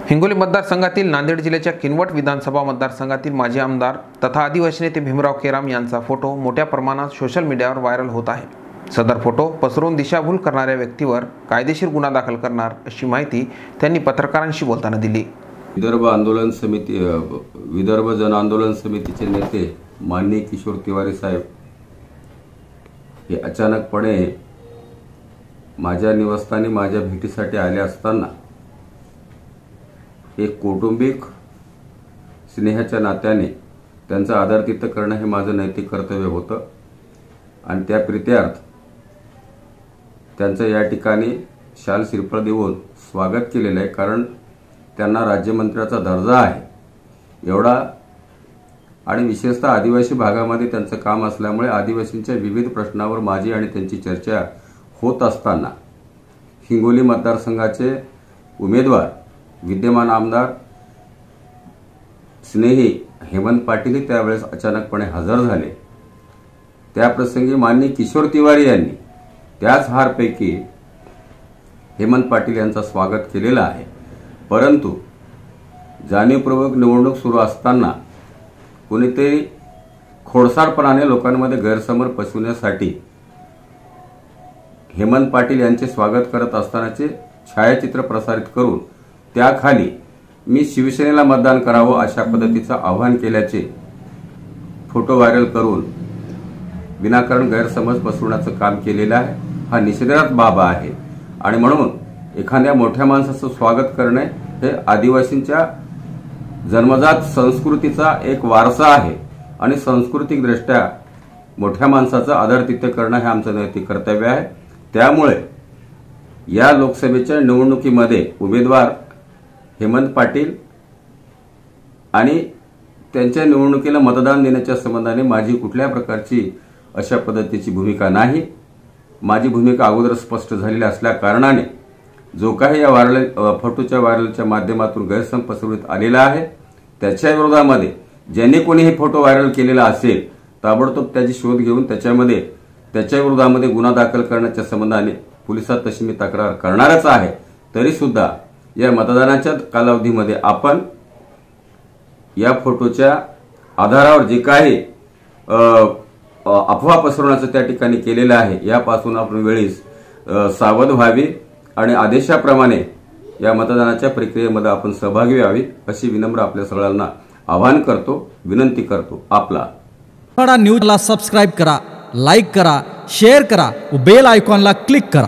हिंगोली मतदारसंघातील नांदेड जिल्ह्याच्या किनवट विधानसभा मतदारसंघातील माजी आमदार तथा आदिवासी नेते भीमराव केराम यांचा फोटो मोठ्या प्रमाणात सोशल मीडियावर व्हायरल होत आहे। सदर फोटो पसरवून दिशाभूल करणाऱ्या व्यक्तीवर कायदेशीर गुन्हा दाखल करणार अशी माहिती त्यांनी पत्रकारांशी बोलताना दिली। विदर्भ जन आंदोलन समितीचे नेते माननीय किशोर तिवारी साहेब हे अचानकपणे माझ्या निवासस्थानी माझ्या भेटीसाठी आले असताना एक कौटुंबिक स्नेहाच्या नात्याने त्यांचा आदरातिथ्य करणं हे माझं नैतिक कर्तव्य होतं आणि त्या प्रीत्यार्थ त्यांचं या ठिकाणी शाल श्रीफळ देऊन स्वागत केलेलं आहे। कारण त्यांना राज्यमंत्र्याचा दर्जा आहे एवढा आणि विशेषतः आदिवासी भागामध्ये त्यांचं काम असल्यामुळे आदिवासींच्या विविध प्रश्नावर माझी आणि त्यांची चर्चा होत असताना हिंगोली मतदारसंघाचे उमेदवार विद्यमान आमदार स्नेही हेमंत पाटील त्यावेळेस अचानकपणे हजर झाले। त्या प्रसंगी माननीय किशोर तिवारी यांनी त्याच हारपैकी हेमंत पाटील यांचं स्वागत केलेलं आहे। परंतु जाणीवपूर्वक निवडणूक सुरू असताना कोणीतरी खोडसाळपणाने लोकांमध्ये गैरसमज पसरवण्यासाठी हेमंत पाटील यांचे स्वागत करत असतानाचे छायाचित्र प्रसारित करून त्याखाली मी शिवसेनेला मतदान करावं अशा पद्धतीचं आवाहन केल्याचे फोटो व्हायरल करून विनाकारण गैरसमज पसरवण्याचं काम केलेलं आहे। हा निषेधार्ह बाब आहे आणि म्हणून एखाद्या मोठ्या माणसाचं स्वागत करणे हे आदिवासींच्या जन्मजात संस्कृतीचा एक वारसा आहे आणि सांस्कृतिक दृष्ट्या मोठ्या माणसाचं आदरातिथ्य करणं हे आमचं नैतिक कर्तव्य आहे। त्यामुळे या लोकसभेच्या निवडणुकीमध्ये उमेदवार हेमंत पाटील आणि त्यांच्या निवडणुकीला मतदान देण्याच्या संबंधाने माझी कुठल्या प्रकारची अशा पद्धतीची भूमिका नाही। माझी भूमिका अगोदर स्पष्ट झालेली असल्या कारणाने जो काही या फोटोच्या व्हायरलच्या माध्यमातून गैरसमज पसरविण्यात आलेला आहे त्याच्या विरोधामध्ये ज्यांनी कोणी हे फोटो व्हायरल केलेला असेल ताबडतोब त्याची शोध घेऊन त्याच्या विरोधामध्ये गुन्हा दाखल करण्याच्या संबंधाने पोलिसात तशी मी तक्रार करणारच आहे। तरी सुद्धा या मतदानाच्या कालावधीमध्ये आपण या फोटोच्या आधारावर जे काही अफवा पसरवण्याचं त्या ठिकाणी केलेलं आहे यापासून आपण वेळीच सावध व्हावे आणि आदेशाप्रमाणे या मतदानाच्या प्रक्रियेमध्ये आपण सहभागी व्हावे अशी विनम्र आपल्या सगळ्यांना आवाहन करतो, विनंती करतो। आपला न्यूजला सबस्क्राइब करा, लाईक करा, शेअर करा, बेल आयकॉनला क्लिक करा।